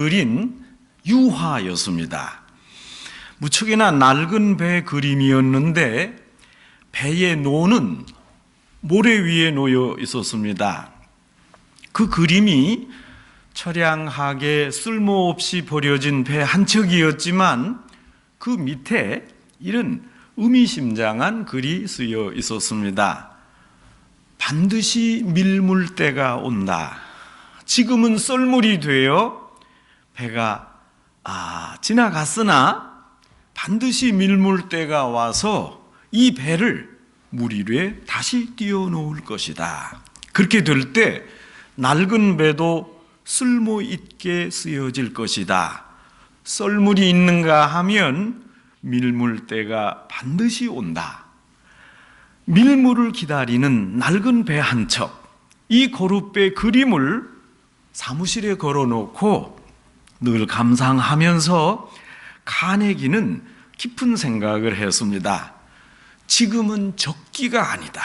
그린 유화였습니다. 무척이나 낡은 배 그림이었는데 배의 노는 모래 위에 놓여 있었습니다. 그 그림이 처량하게 쓸모없이 버려진 배 한 척이었지만 그 밑에 이런 의미심장한 글이 쓰여 있었습니다. 반드시 밀물 때가 온다. 지금은 썰물이 되어 배가 지나갔으나 반드시 밀물 때가 와서 이 배를 물 위에 다시 띄워놓을 것이다. 그렇게 될 때 낡은 배도 쓸모있게 쓰여질 것이다. 썰물이 있는가 하면 밀물 때가 반드시 온다. 밀물을 기다리는 낡은 배 한 척, 이 거룻배 그림을 사무실에 걸어놓고 늘 감상하면서 카네기는 깊은 생각을 했습니다. 지금은 적기가 아니다.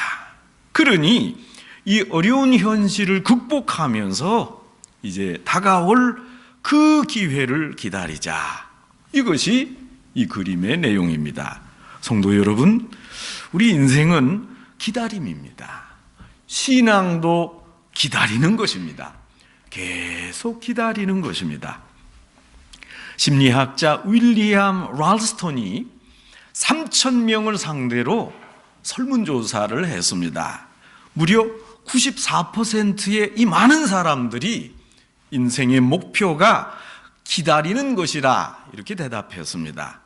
그러니 이 어려운 현실을 극복하면서 이제 다가올 그 기회를 기다리자. 이것이 이 그림의 내용입니다. 성도 여러분, 우리 인생은 기다림입니다. 신앙도 기다리는 것입니다. 계속 기다리는 것입니다. 심리학자 윌리엄 랄스톤이 3,000명을 상대로 설문조사를 했습니다. 무려 94%의 이 많은 사람들이 인생의 목표가 기다리는 것이라 이렇게 대답했습니다.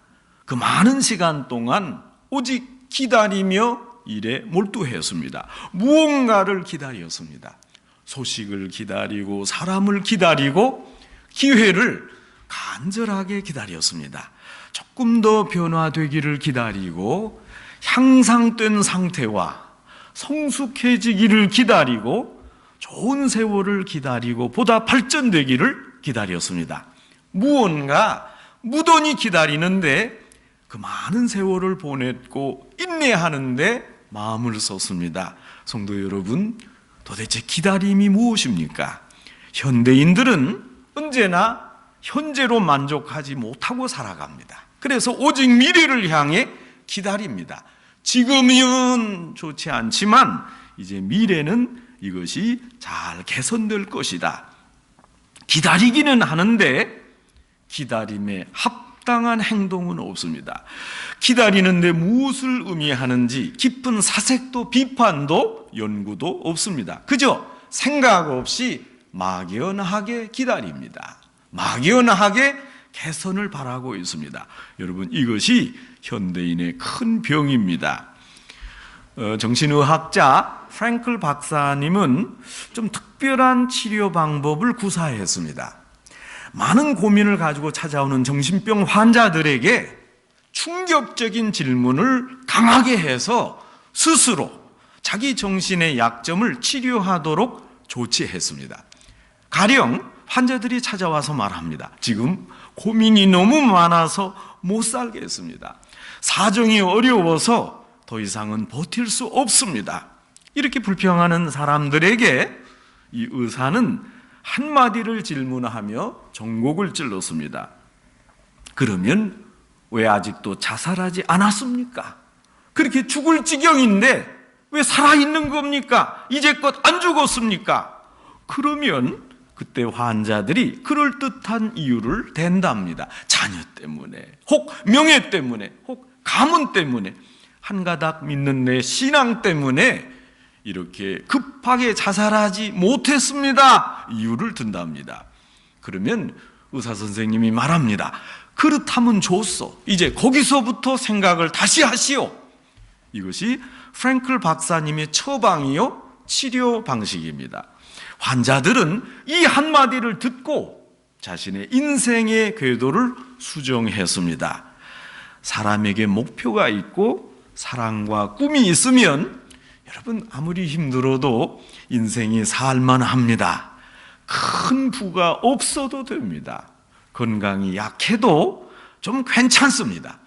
그 많은 시간 동안 오직 기다리며 일에 몰두했습니다. 무언가를 기다렸습니다. 소식을 기다리고 사람을 기다리고 기회를 간절하게 기다렸습니다. 조금 더 변화되기를 기다리고 향상된 상태와 성숙해지기를 기다리고 좋은 세월을 기다리고 보다 발전되기를 기다렸습니다. 무언가 무던히 기다리는데 그 많은 세월을 보냈고 인내하는데 마음을 썼습니다. 성도 여러분, 도대체 기다림이 무엇입니까? 현대인들은 언제나 현재로 만족하지 못하고 살아갑니다. 그래서 오직 미래를 향해 기다립니다. 지금은 좋지 않지만 이제 미래는 이것이 잘 개선될 것이다. 기다리기는 하는데 기다림에 합당한 행동은 없습니다. 기다리는데 무엇을 의미하는지 깊은 사색도 비판도 연구도 없습니다. 그저 생각 없이 막연하게 기다립니다. 막연하게 개선을 바라고 있습니다. 여러분, 이것이 현대인의 큰 병입니다. 정신의학자 프랭클 박사님은 좀 특별한 치료 방법을 구사했습니다. 많은 고민을 가지고 찾아오는 정신병 환자들에게 충격적인 질문을 강하게 해서 스스로 자기 정신의 약점을 치료하도록 조치했습니다. 가령 환자들이 찾아와서 말합니다. 지금 고민이 너무 많아서 못 살겠습니다. 사정이 어려워서 더 이상은 버틸 수 없습니다. 이렇게 불평하는 사람들에게 이 의사는 한마디를 질문하며 전곡을 찔렀습니다. 그러면 왜 아직도 자살하지 않았습니까? 그렇게 죽을 지경인데 왜 살아있는 겁니까? 이제껏 안 죽었습니까? 그러면 그때 환자들이 그럴듯한 이유를 댄답니다. 자녀 때문에, 혹 명예 때문에, 혹 가문 때문에, 한 가닥 믿는 내 신앙 때문에 이렇게 급하게 자살하지 못했습니다. 이유를 든답니다. 그러면 의사 선생님이 말합니다. 그렇다면 좋소. 이제 거기서부터 생각을 다시 하시오. 이것이 프랭클 박사님의 처방이요 치료 방식입니다. 환자들은 이 한마디를 듣고 자신의 인생의 궤도를 수정했습니다. 사람에게 목표가 있고 사랑과 꿈이 있으면 여러분 아무리 힘들어도 인생이 살만합니다. 큰 부가 없어도 됩니다. 건강이 약해도 좀 괜찮습니다.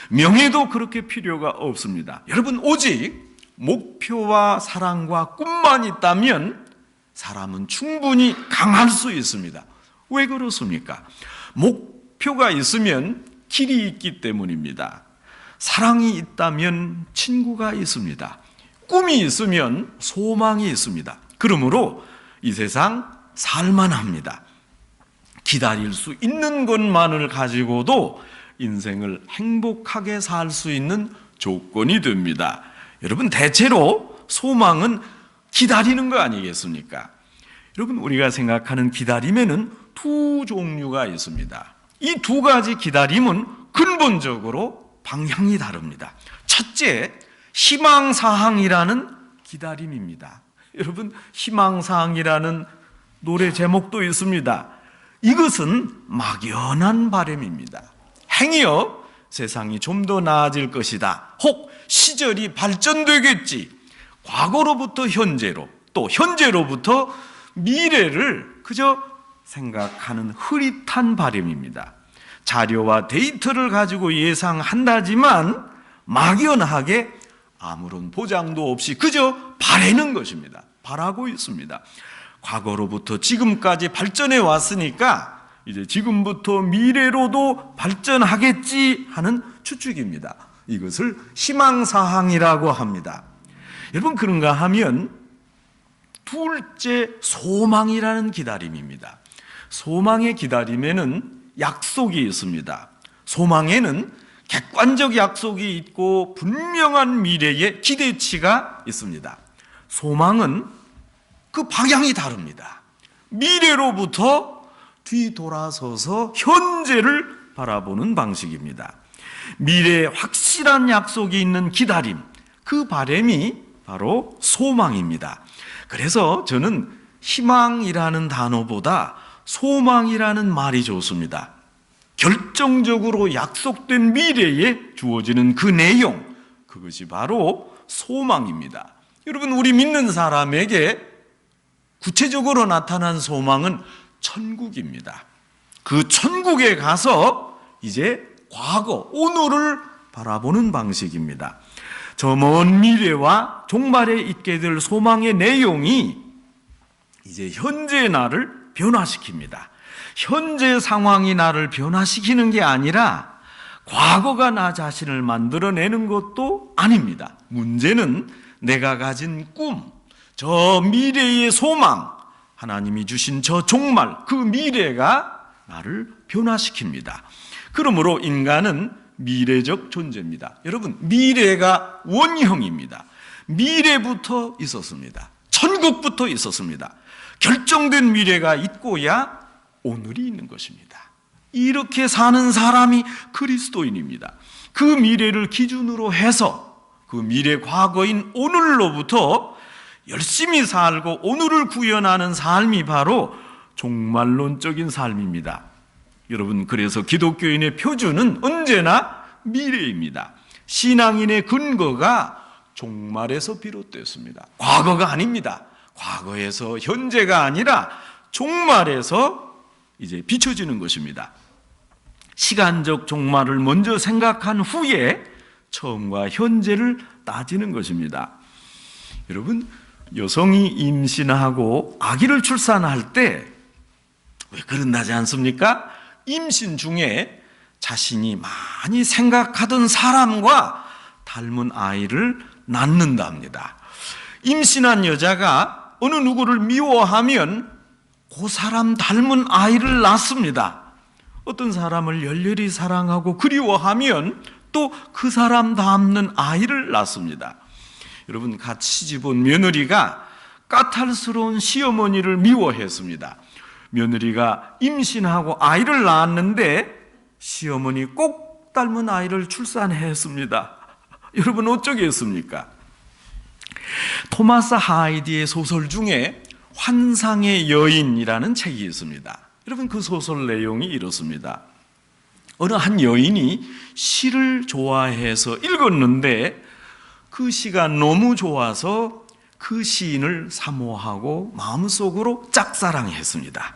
명예도 그렇게 필요가 없습니다. 여러분, 오직 목표와 사랑과 꿈만 있다면 사람은 충분히 강할 수 있습니다. 왜 그렇습니까? 목표가 있으면 길이 있기 때문입니다. 사랑이 있다면 친구가 있습니다. 꿈이 있으면 소망이 있습니다. 그러므로 이 세상 살만합니다. 기다릴 수 있는 것만을 가지고도 인생을 행복하게 살 수 있는 조건이 됩니다. 여러분, 대체로 소망은 기다리는 거 아니겠습니까? 여러분, 우리가 생각하는 기다림에는 두 종류가 있습니다. 이 두 가지 기다림은 근본적으로 방향이 다릅니다. 첫째, 희망사항이라는 기다림입니다. 여러분, 희망사항이라는 노래 제목도 있습니다. 이것은 막연한 바람입니다. 행여 세상이 좀 더 나아질 것이다, 혹 시절이 발전되겠지, 과거로부터 현재로, 또 현재로부터 미래를 그저 생각하는 흐릿한 바람입니다. 자료와 데이터를 가지고 예상한다지만 막연하게 아무런 보장도 없이 그저 바라는 것입니다. 바라고 있습니다. 과거로부터 지금까지 발전해 왔으니까 이제 지금부터 미래로도 발전하겠지 하는 추측입니다. 이것을 희망사항이라고 합니다. 여러분, 그런가 하면 둘째, 소망이라는 기다림입니다. 소망의 기다림에는 약속이 있습니다. 소망에는 객관적 약속이 있고 분명한 미래의 기대치가 있습니다. 소망은 그 방향이 다릅니다. 미래로부터 뒤돌아서서 현재를 바라보는 방식입니다. 미래에 확실한 약속이 있는 기다림, 그 바람이 바로 소망입니다. 그래서 저는 희망이라는 단어보다 소망이라는 말이 좋습니다. 결정적으로 약속된 미래에 주어지는 그 내용, 그것이 바로 소망입니다. 여러분, 우리 믿는 사람에게 구체적으로 나타난 소망은 천국입니다. 그 천국에 가서 이제 과거, 오늘을 바라보는 방식입니다. 저 먼 미래와 종말에 있게 될 소망의 내용이 이제 현재 나를 변화시킵니다. 현재 상황이 나를 변화시키는 게 아니라 과거가 나 자신을 만들어내는 것도 아닙니다. 문제는 내가 가진 꿈, 저 미래의 소망, 하나님이 주신 저 종말, 그 미래가 나를 변화시킵니다. 그러므로 인간은 미래적 존재입니다. 여러분, 미래가 원형입니다. 미래부터 있었습니다. 천국부터 있었습니다. 결정된 미래가 있고야 오늘이 있는 것입니다. 이렇게 사는 사람이 그리스도인입니다. 그 미래를 기준으로 해서 그 미래 과거인 오늘로부터 열심히 살고 오늘을 구현하는 삶이 바로 종말론적인 삶입니다. 여러분, 그래서 기독교인의 표준은 언제나 미래입니다. 신앙인의 근거가 종말에서 비롯됐습니다. 과거가 아닙니다. 과거에서, 현재가 아니라 종말에서 이제 비춰지는 것입니다. 시간적 종말을 먼저 생각한 후에 처음과 현재를 따지는 것입니다. 여러분, 여성이 임신하고 아기를 출산할 때 왜 그런다지 않습니까? 임신 중에 자신이 많이 생각하던 사람과 닮은 아이를 낳는답니다. 임신한 여자가 어느 누구를 미워하면 그 사람 닮은 아이를 낳습니다. 어떤 사람을 열렬히 사랑하고 그리워하면 또 그 사람 닮는 아이를 낳습니다. 여러분, 같이 시집온 며느리가 까탈스러운 시어머니를 미워했습니다. 며느리가 임신하고 아이를 낳았는데 시어머니 꼭 닮은 아이를 출산했습니다. 여러분, 어쩌겠습니까? 토마스 하이디의 소설 중에 환상의 여인이라는 책이 있습니다. 여러분, 그 소설 내용이 이렇습니다. 어느 한 여인이 시를 좋아해서 읽었는데 그 시가 너무 좋아서 그 시인을 사모하고 마음속으로 짝사랑했습니다.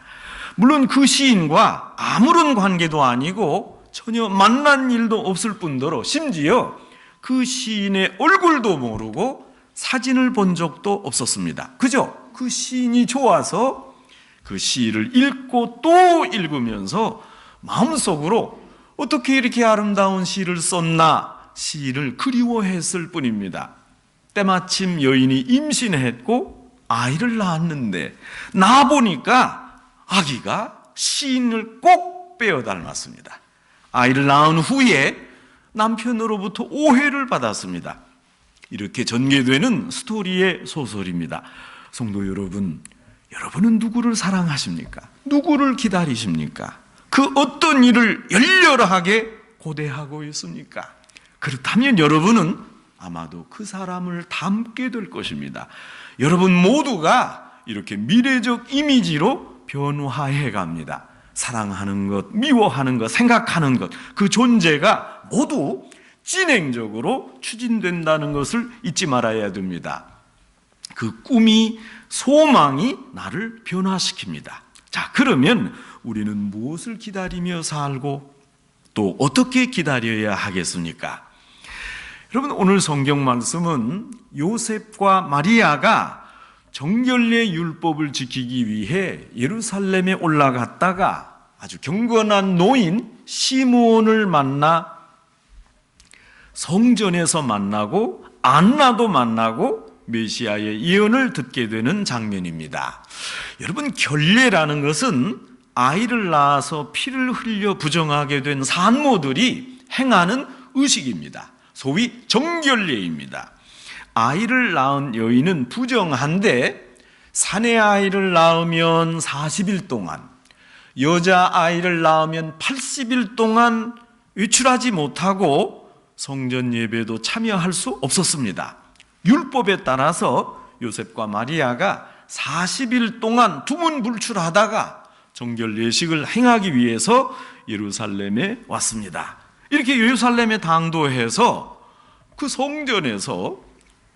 물론 그 시인과 아무런 관계도 아니고 전혀 만난 일도 없을 뿐더러 심지어 그 시인의 얼굴도 모르고 사진을 본 적도 없었습니다. 그저 그 시인이 좋아서 그 시를 읽고 또 읽으면서 마음속으로 어떻게 이렇게 아름다운 시를 썼나 시를 그리워했을 뿐입니다. 때마침 여인이 임신했고 아이를 낳았는데 낳아보니까 아기가 시인을 꼭 빼어 닮았습니다. 아이를 낳은 후에 남편으로부터 오해를 받았습니다. 이렇게 전개되는 스토리의 소설입니다. 성도 여러분, 여러분은 누구를 사랑하십니까? 누구를 기다리십니까? 그 어떤 일을 열렬하게 고대하고 있습니까? 그렇다면 여러분은 아마도 그 사람을 닮게 될 것입니다. 여러분 모두가 이렇게 미래적 이미지로 변화해 갑니다. 사랑하는 것, 미워하는 것, 생각하는 것, 그 존재가 모두 진행적으로 추진된다는 것을 잊지 말아야 됩니다. 그 꿈이, 소망이 나를 변화시킵니다. 자, 그러면 우리는 무엇을 기다리며 살고 또 어떻게 기다려야 하겠습니까? 여러분, 오늘 성경 말씀은 요셉과 마리아가 정결례 율법을 지키기 위해 예루살렘에 올라갔다가 아주 경건한 노인 시므온을 만나 성전에서 만나고 안나도 만나고 메시아의 예언을 듣게 되는 장면입니다. 여러분, 결례라는 것은 아이를 낳아서 피를 흘려 부정하게 된 산모들이 행하는 의식입니다. 소위 정결례입니다. 아이를 낳은 여인은 부정한데 사내 아이를 낳으면 40일 동안, 여자 아이를 낳으면 80일 동안 외출하지 못하고 성전 예배도 참여할 수 없었습니다. 율법에 따라서 요셉과 마리아가 40일 동안 두문불출하다가 정결 예식을 행하기 위해서 예루살렘에 왔습니다. 이렇게 예루살렘에 당도해서 그 성전에서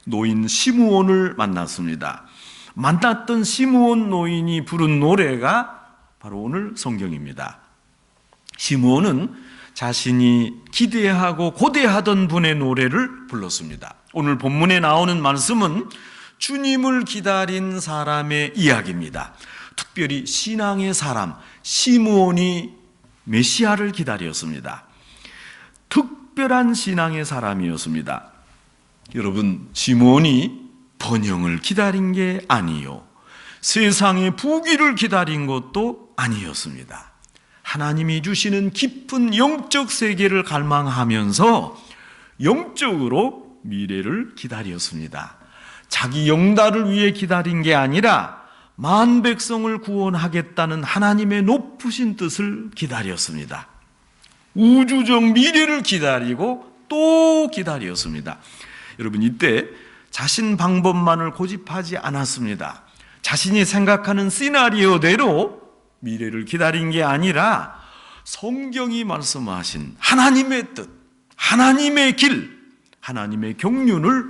노인 시므온을 만났습니다. 만났던 시므온 노인이 부른 노래가 바로 오늘 성경입니다. 시므온은 자신이 기대하고 고대하던 분의 노래를 불렀습니다. 오늘 본문에 나오는 말씀은 주님을 기다린 사람의 이야기입니다. 특별히 신앙의 사람 시므온이 메시아를 기다렸습니다. 특별한 신앙의 사람이었습니다. 여러분, 시므온이 번영을 기다린 게 아니요, 세상의 부귀를 기다린 것도 아니었습니다. 하나님이 주시는 깊은 영적 세계를 갈망하면서 영적으로 미래를 기다렸습니다. 자기 영달을 위해 기다린 게 아니라 만 백성을 구원하겠다는 하나님의 높으신 뜻을 기다렸습니다. 우주적 미래를 기다리고 또 기다렸습니다. 여러분, 이때 자신 방법만을 고집하지 않았습니다. 자신이 생각하는 시나리오대로 미래를 기다린 게 아니라 성경이 말씀하신 하나님의 뜻, 하나님의 길, 하나님의 경륜을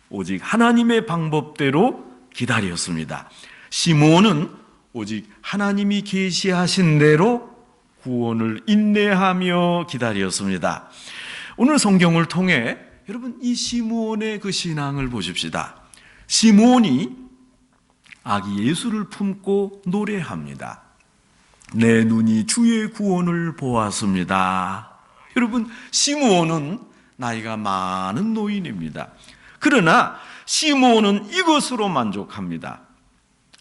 오직 하나님의 방법대로 기다렸습니다. 시므온은 오직 하나님이 계시하신 대로 구원을 인내하며 기다렸습니다. 오늘 성경을 통해 여러분, 이 시므온의 그 신앙을 보십시다. 시므온이 아기 예수를 품고 노래합니다. 내 눈이 주의 구원을 보았습니다. 여러분, 시므온은 나이가 많은 노인입니다. 그러나 시므온은 이것으로 만족합니다.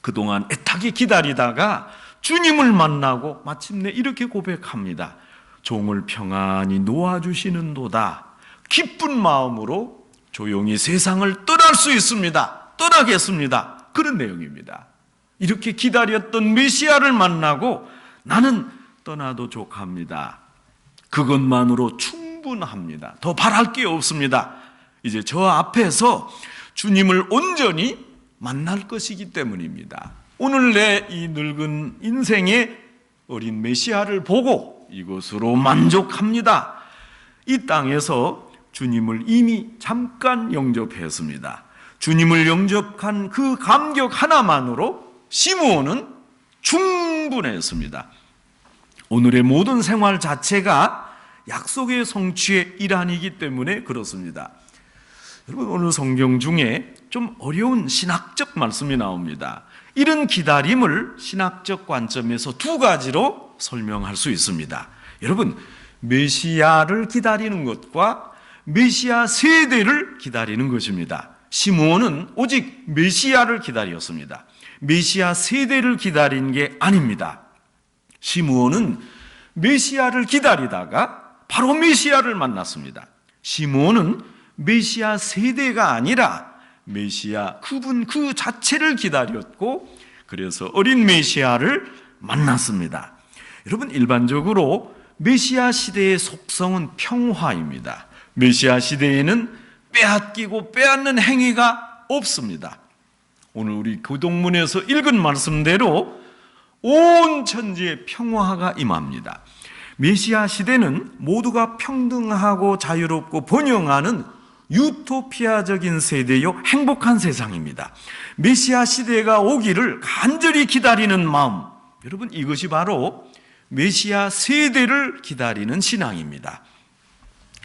그동안 애타게 기다리다가 주님을 만나고 마침내 이렇게 고백합니다. 종을 평안히 놓아주시는도다. 기쁜 마음으로 조용히 세상을 떠날 수 있습니다. 떠나겠습니다. 그런 내용입니다. 이렇게 기다렸던 메시아를 만나고 나는 떠나도 족합니다. 그것만으로 충분합니다. 더 바랄 게 없습니다. 이제 저 앞에서 주님을 온전히 만날 것이기 때문입니다. 오늘 내 이 늙은 인생의 어린 메시아를 보고 이것으로 만족합니다. 이 땅에서 주님을 이미 잠깐 영접했습니다. 주님을 영접한 그 감격 하나만으로 시므온은 충분했습니다. 오늘의 모든 생활 자체가 약속의 성취의 일환이기 때문에 그렇습니다. 여러분, 오늘 성경 중에 좀 어려운 신학적 말씀이 나옵니다. 이런 기다림을 신학적 관점에서 두 가지로 설명할 수 있습니다. 여러분, 메시아를 기다리는 것과 메시아 세대를 기다리는 것입니다. 시므온은 오직 메시아를 기다렸습니다. 메시아 세대를 기다린 게 아닙니다. 시므온은 메시아를 기다리다가 바로 메시아를 만났습니다. 시므온은 메시아 세대가 아니라 메시아 그분 그 자체를 기다렸고, 그래서 어린 메시아를 만났습니다. 여러분, 일반적으로 메시아 시대의 속성은 평화입니다. 메시아 시대에는 빼앗기고 빼앗는 행위가 없습니다. 오늘 우리 교동문에서 읽은 말씀대로 온 천지에 평화가 임합니다. 메시아 시대는 모두가 평등하고 자유롭고 번영하는 유토피아적인 세대요, 행복한 세상입니다. 메시아 시대가 오기를 간절히 기다리는 마음, 여러분, 이것이 바로 메시아 세대를 기다리는 신앙입니다.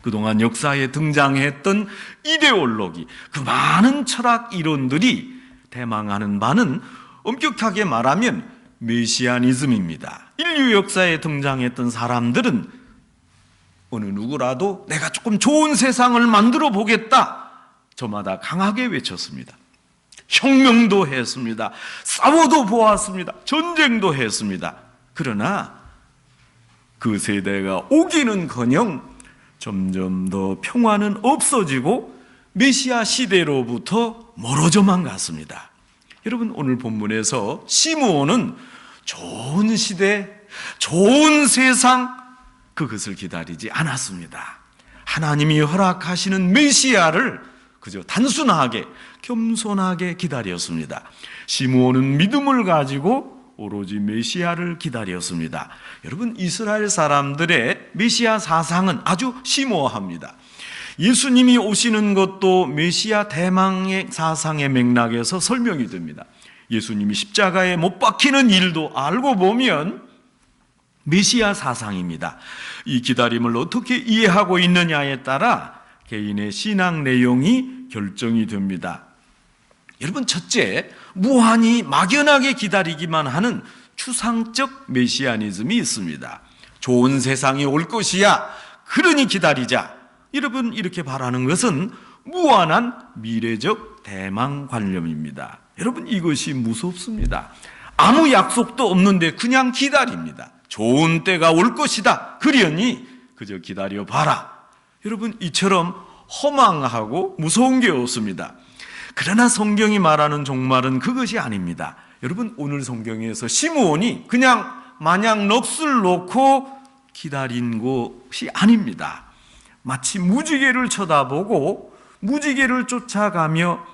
그동안 역사에 등장했던 이데올로기, 그 많은 철학 이론들이 대망하는 바는 엄격하게 말하면 메시아니즘입니다. 인류 역사에 등장했던 사람들은 어느 누구라도 내가 조금 좋은 세상을 만들어 보겠다, 저마다 강하게 외쳤습니다. 혁명도 했습니다. 싸워도 보았습니다. 전쟁도 했습니다. 그러나 그 세대가 오기는커녕 점점 더 평화는 없어지고 메시아 시대로부터 멀어져만 갔습니다. 여러분, 오늘 본문에서 시므온은 좋은 시대, 좋은 세상, 그것을 기다리지 않았습니다. 하나님이 허락하시는 메시아를 그저 단순하게 겸손하게 기다렸습니다. 시므온은 믿음을 가지고 오로지 메시아를 기다렸습니다. 여러분, 이스라엘 사람들의 메시아 사상은 아주 심오합니다. 예수님이 오시는 것도 메시아 대망의 사상의 맥락에서 설명이 됩니다. 예수님이 십자가에 못 박히는 일도 알고 보면 메시아 사상입니다. 이 기다림을 어떻게 이해하고 있느냐에 따라 개인의 신앙 내용이 결정이 됩니다. 여러분, 첫째, 무한히 막연하게 기다리기만 하는 추상적 메시아니즘이 있습니다. 좋은 세상이 올 것이야, 그러니 기다리자. 여러분, 이렇게 바라는 것은 무한한 미래적 대망관념입니다. 여러분, 이것이 무섭습니다. 아무 약속도 없는데 그냥 기다립니다. 좋은 때가 올 것이다, 그러니 그저 기다려봐라. 여러분, 이처럼 허망하고 무서운 게 없습니다. 그러나 성경이 말하는 종말은 그것이 아닙니다. 여러분, 오늘 성경에서 시므온이 그냥 마냥 넋을 놓고 기다린 것이 아닙니다. 마치 무지개를 쳐다보고 무지개를 쫓아가며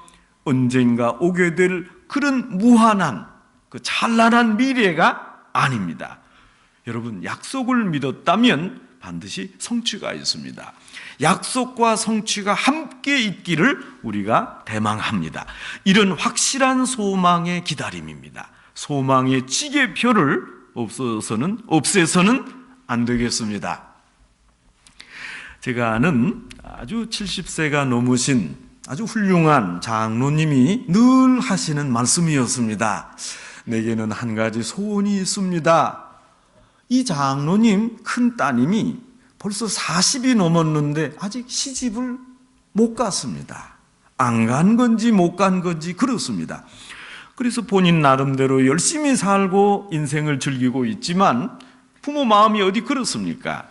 언젠가 오게 될 그런 무한한 그 찬란한 미래가 아닙니다. 여러분, 약속을 믿었다면 반드시 성취가 있습니다. 약속과 성취가 함께 있기를 우리가 대망합니다. 이런 확실한 소망의 기다림입니다. 소망의 지게표를 없애서는 안 되겠습니다. 제가 아는 아주 70세가 넘으신 아주 훌륭한 장로님이 늘 하시는 말씀이었습니다. 내게는 한 가지 소원이 있습니다. 이 장로님 큰 따님이 벌써 40이 넘었는데 아직 시집을 못 갔습니다. 안 간 건지 못 간 건지 그렇습니다. 그래서 본인 나름대로 열심히 살고 인생을 즐기고 있지만 부모 마음이 어디 그렇습니까?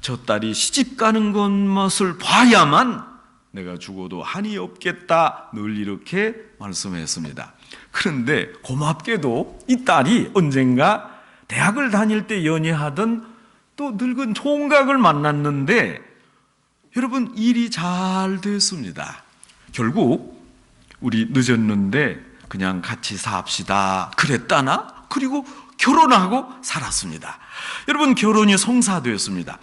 저 딸이 시집 가는 것을 봐야만 내가 죽어도 한이 없겠다, 늘 이렇게 말씀했습니다. 그런데 고맙게도 이 딸이 언젠가 대학을 다닐 때 연애하던 또 늙은 총각을 만났는데 여러분, 일이 잘 됐습니다. 결국 우리 늦었는데 그냥 같이 삽시다 그랬다나? 그리고 결혼하고 살았습니다. 여러분, 결혼이 성사되었습니다.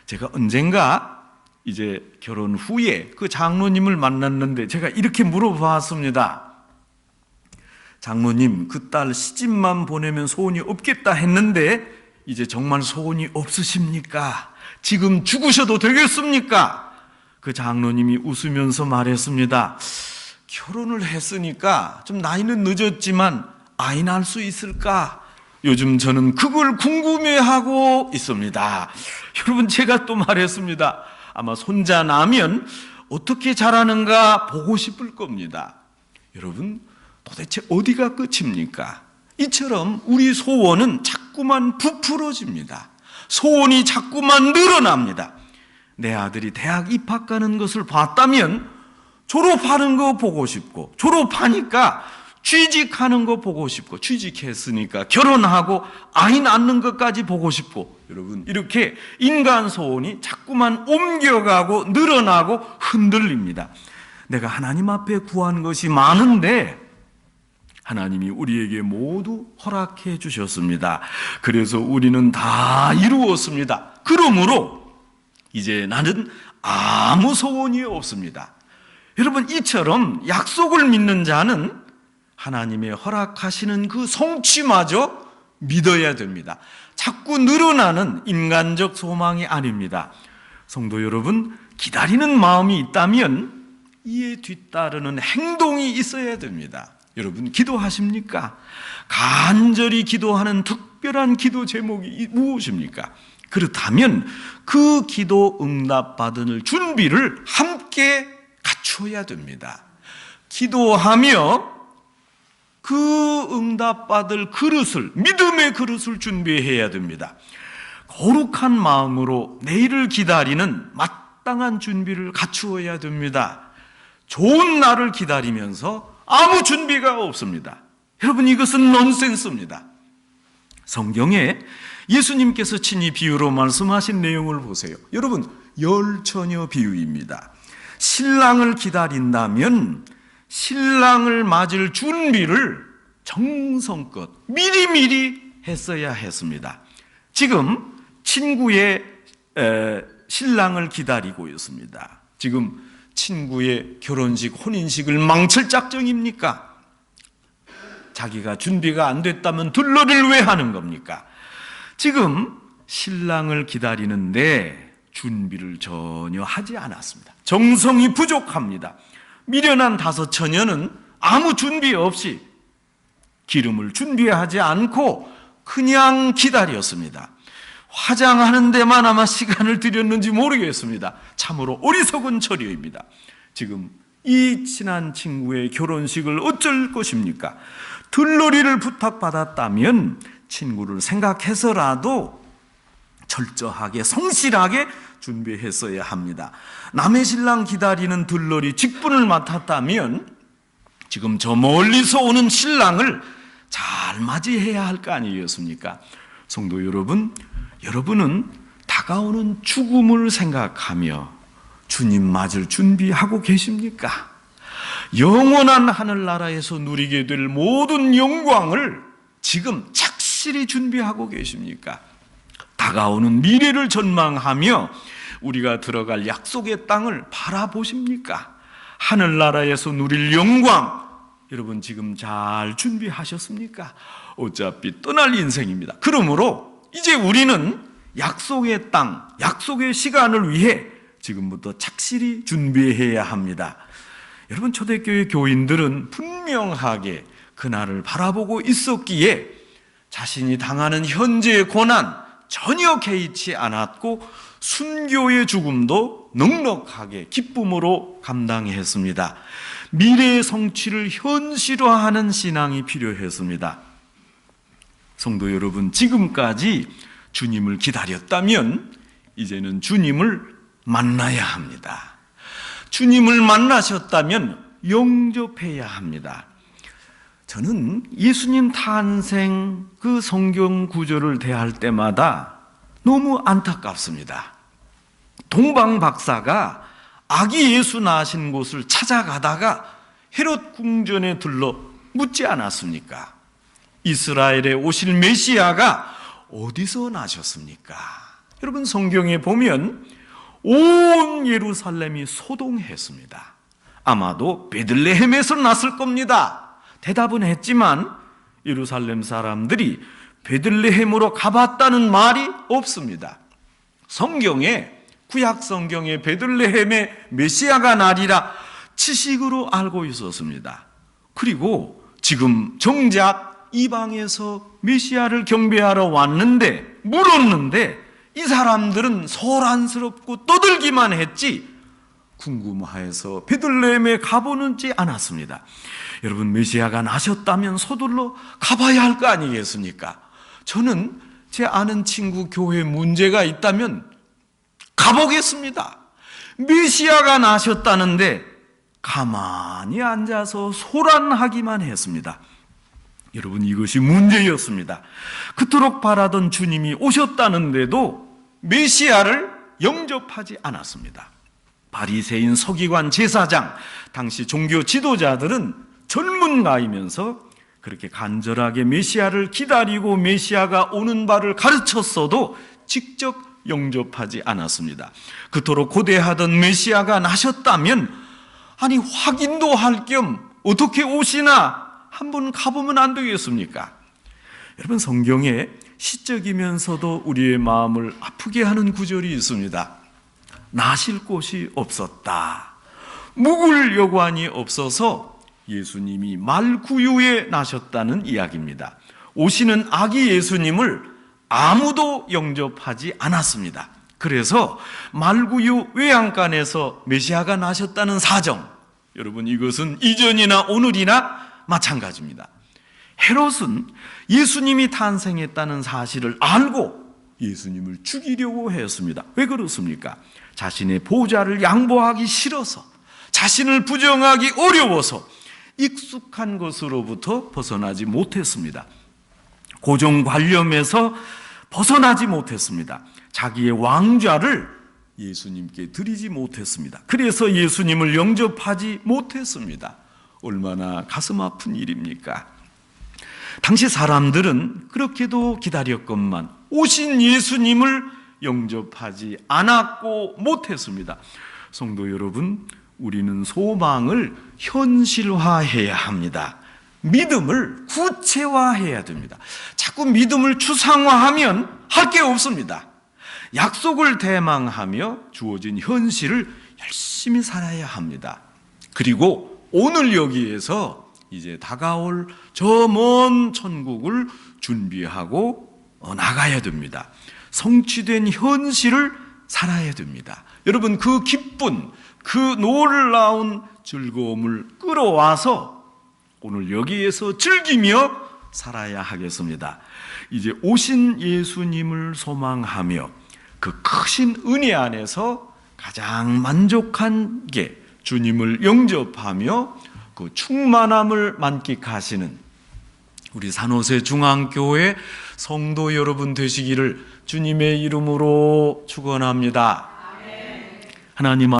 제가 언젠가 이제 결혼 후에 그 장로님을 만났는데 제가 이렇게 물어봤습니다. 장로님, 그 딸 시집만 보내면 소원이 없겠다 했는데 이제 정말 소원이 없으십니까? 지금 죽으셔도 되겠습니까? 그 장로님이 웃으면서 말했습니다. 결혼을 했으니까 좀 나이는 늦었지만 아이 낳을 수 있을까? 요즘 저는 그걸 궁금해하고 있습니다. 여러분, 제가 또 말했습니다. 아마 손자 나면 어떻게 자라는가 보고 싶을 겁니다. 여러분, 도대체 어디가 끝입니까? 이처럼 우리 소원은 자꾸만 부풀어집니다. 소원이 자꾸만 늘어납니다. 내 아들이 대학 입학하는 것을 봤다면 졸업하는 거 보고 싶고, 졸업하니까 취직하는 거 보고 싶고, 취직했으니까 결혼하고 아이 낳는 것까지 보고 싶고, 여러분, 이렇게 인간 소원이 자꾸만 옮겨가고 늘어나고 흔들립니다. 내가 하나님 앞에 구한 것이 많은데 하나님이 우리에게 모두 허락해 주셨습니다. 그래서 우리는 다 이루었습니다. 그러므로 이제 나는 아무 소원이 없습니다. 여러분, 이처럼 약속을 믿는 자는 하나님의 허락하시는 그 성취마저 믿어야 됩니다. 자꾸 늘어나는 인간적 소망이 아닙니다. 성도 여러분, 기다리는 마음이 있다면 이에 뒤따르는 행동이 있어야 됩니다. 여러분, 기도하십니까? 간절히 기도하는 특별한 기도 제목이 무엇입니까? 그렇다면 그 기도 응답받을 준비를 함께 갖춰야 됩니다. 기도하며 그 응답받을 그릇을, 믿음의 그릇을 준비해야 됩니다. 거룩한 마음으로 내일을 기다리는 마땅한 준비를 갖추어야 됩니다. 좋은 날을 기다리면서 아무 준비가 없습니다. 여러분, 이것은 넌센스입니다. 성경에 예수님께서 친히 비유로 말씀하신 내용을 보세요. 여러분, 열처녀 비유입니다. 신랑을 기다린다면 신랑을 맞을 준비를 정성껏 미리미리 했어야 했습니다. 지금 친구의 신랑을 기다리고 있습니다. 지금 친구의 결혼식, 혼인식을 망칠 작정입니까? 자기가 준비가 안 됐다면 들러리를 왜 하는 겁니까? 지금 신랑을 기다리는데 준비를 전혀 하지 않았습니다. 정성이 부족합니다. 미련한 다섯 처녀는 아무 준비 없이 기름을 준비하지 않고 그냥 기다렸습니다. 화장하는 데만 아마 시간을 들였는지 모르겠습니다. 참으로 어리석은 처리입니다. 지금 이 친한 친구의 결혼식을 어쩔 것입니까? 들러리를 부탁받았다면 친구를 생각해서라도 철저하게 성실하게 준비했어야 합니다. 남의 신랑 기다리는 들러리 직분을 맡았다면 지금 저 멀리서 오는 신랑을 잘 맞이해야 할 거 아니겠습니까? 성도 여러분, 여러분은 다가오는 죽음을 생각하며 주님 맞을 준비하고 계십니까? 영원한 하늘나라에서 누리게 될 모든 영광을 지금 착실히 준비하고 계십니까? 다가오는 미래를 전망하며 우리가 들어갈 약속의 땅을 바라보십니까? 하늘나라에서 누릴 영광, 여러분 지금 잘 준비하셨습니까? 어차피 떠날 인생입니다. 그러므로 이제 우리는 약속의 땅, 약속의 시간을 위해 지금부터 착실히 준비해야 합니다. 여러분, 초대교회 교인들은 분명하게 그날을 바라보고 있었기에 자신이 당하는 현재의 고난 전혀 개의치 않았고 순교의 죽음도 넉넉하게 기쁨으로 감당했습니다. 미래의 성취를 현실화하는 신앙이 필요했습니다. 성도 여러분, 지금까지 주님을 기다렸다면 이제는 주님을 만나야 합니다. 주님을 만나셨다면 영접해야 합니다. 저는 예수님 탄생 그 성경 구절을 대할 때마다 너무 안타깝습니다. 동방 박사가 아기 예수 나신 곳을 찾아가다가 헤롯 궁전에 들러 묻지 않았습니까? 이스라엘에 오실 메시아가 어디서 나셨습니까? 여러분, 성경에 보면 온 예루살렘이 소동했습니다. 아마도 베들레헴에서 났을 겁니다. 대답은 했지만 예루살렘 사람들이 베들레헴으로 가봤다는 말이 없습니다. 성경에, 구약 성경에 베들레헴에 메시아가 나리라 지식으로 알고 있었습니다. 그리고 지금 정작 이방에서 메시아를 경배하러 왔는데 물었는데 이 사람들은 소란스럽고 떠들기만 했지 궁금해서 베들레헴에 가보는지 않았습니다. 여러분, 메시아가 나셨다면 서둘러 가봐야 할 거 아니겠습니까? 저는 제 아는 친구 교회에 문제가 있다면 가보겠습니다. 메시아가 나셨다는데 가만히 앉아서 소란하기만 했습니다. 여러분, 이것이 문제였습니다. 그토록 바라던 주님이 오셨다는데도 메시아를 영접하지 않았습니다. 바리새인 서기관 제사장, 당시 종교 지도자들은 전문가이면서 그렇게 간절하게 메시아를 기다리고 메시아가 오는 바를 가르쳤어도 직접 영접하지 않았습니다. 그토록 고대하던 메시아가 나셨다면 아니 확인도 할 겸 어떻게 오시나 한번 가보면 안 되겠습니까? 여러분, 성경에 시적이면서도 우리의 마음을 아프게 하는 구절이 있습니다. 나실 곳이 없었다. 묵을 여관이 없어서 예수님이 말구유에 나셨다는 이야기입니다. 오시는 아기 예수님을 아무도 영접하지 않았습니다. 그래서 말구유 외양간에서 메시아가 나셨다는 사정, 여러분, 이것은 이전이나 오늘이나 마찬가지입니다. 헤롯은 예수님이 탄생했다는 사실을 알고 예수님을 죽이려고 했습니다. 왜 그렇습니까? 자신의 보좌를 양보하기 싫어서, 자신을 부정하기 어려워서 익숙한 것으로부터 벗어나지 못했습니다. 고정관념에서 벗어나지 못했습니다. 자기의 왕좌를 예수님께 드리지 못했습니다. 그래서 예수님을 영접하지 못했습니다. 얼마나 가슴 아픈 일입니까? 당시 사람들은 그렇게도 기다렸건만 오신 예수님을 영접하지 않았고 못했습니다. 성도 여러분, 우리는 소망을 현실화해야 합니다. 믿음을 구체화해야 됩니다. 자꾸 믿음을 추상화하면 할 게 없습니다. 약속을 대망하며 주어진 현실을 열심히 살아야 합니다. 그리고 오늘 여기에서 이제 다가올 저 먼 천국을 준비하고 나가야 됩니다. 성취된 현실을 살아야 됩니다. 여러분, 그 기쁜, 그 놀라운 즐거움을 끌어와서 오늘 여기에서 즐기며 살아야 하겠습니다. 이제 오신 예수님을 소망하며 그 크신 은혜 안에서 가장 만족한 게 주님을 영접하며 그 충만함을 만끽하시는 우리 산호세 중앙교회 성도 여러분 되시기를 주님의 이름으로 축원합니다. 하나님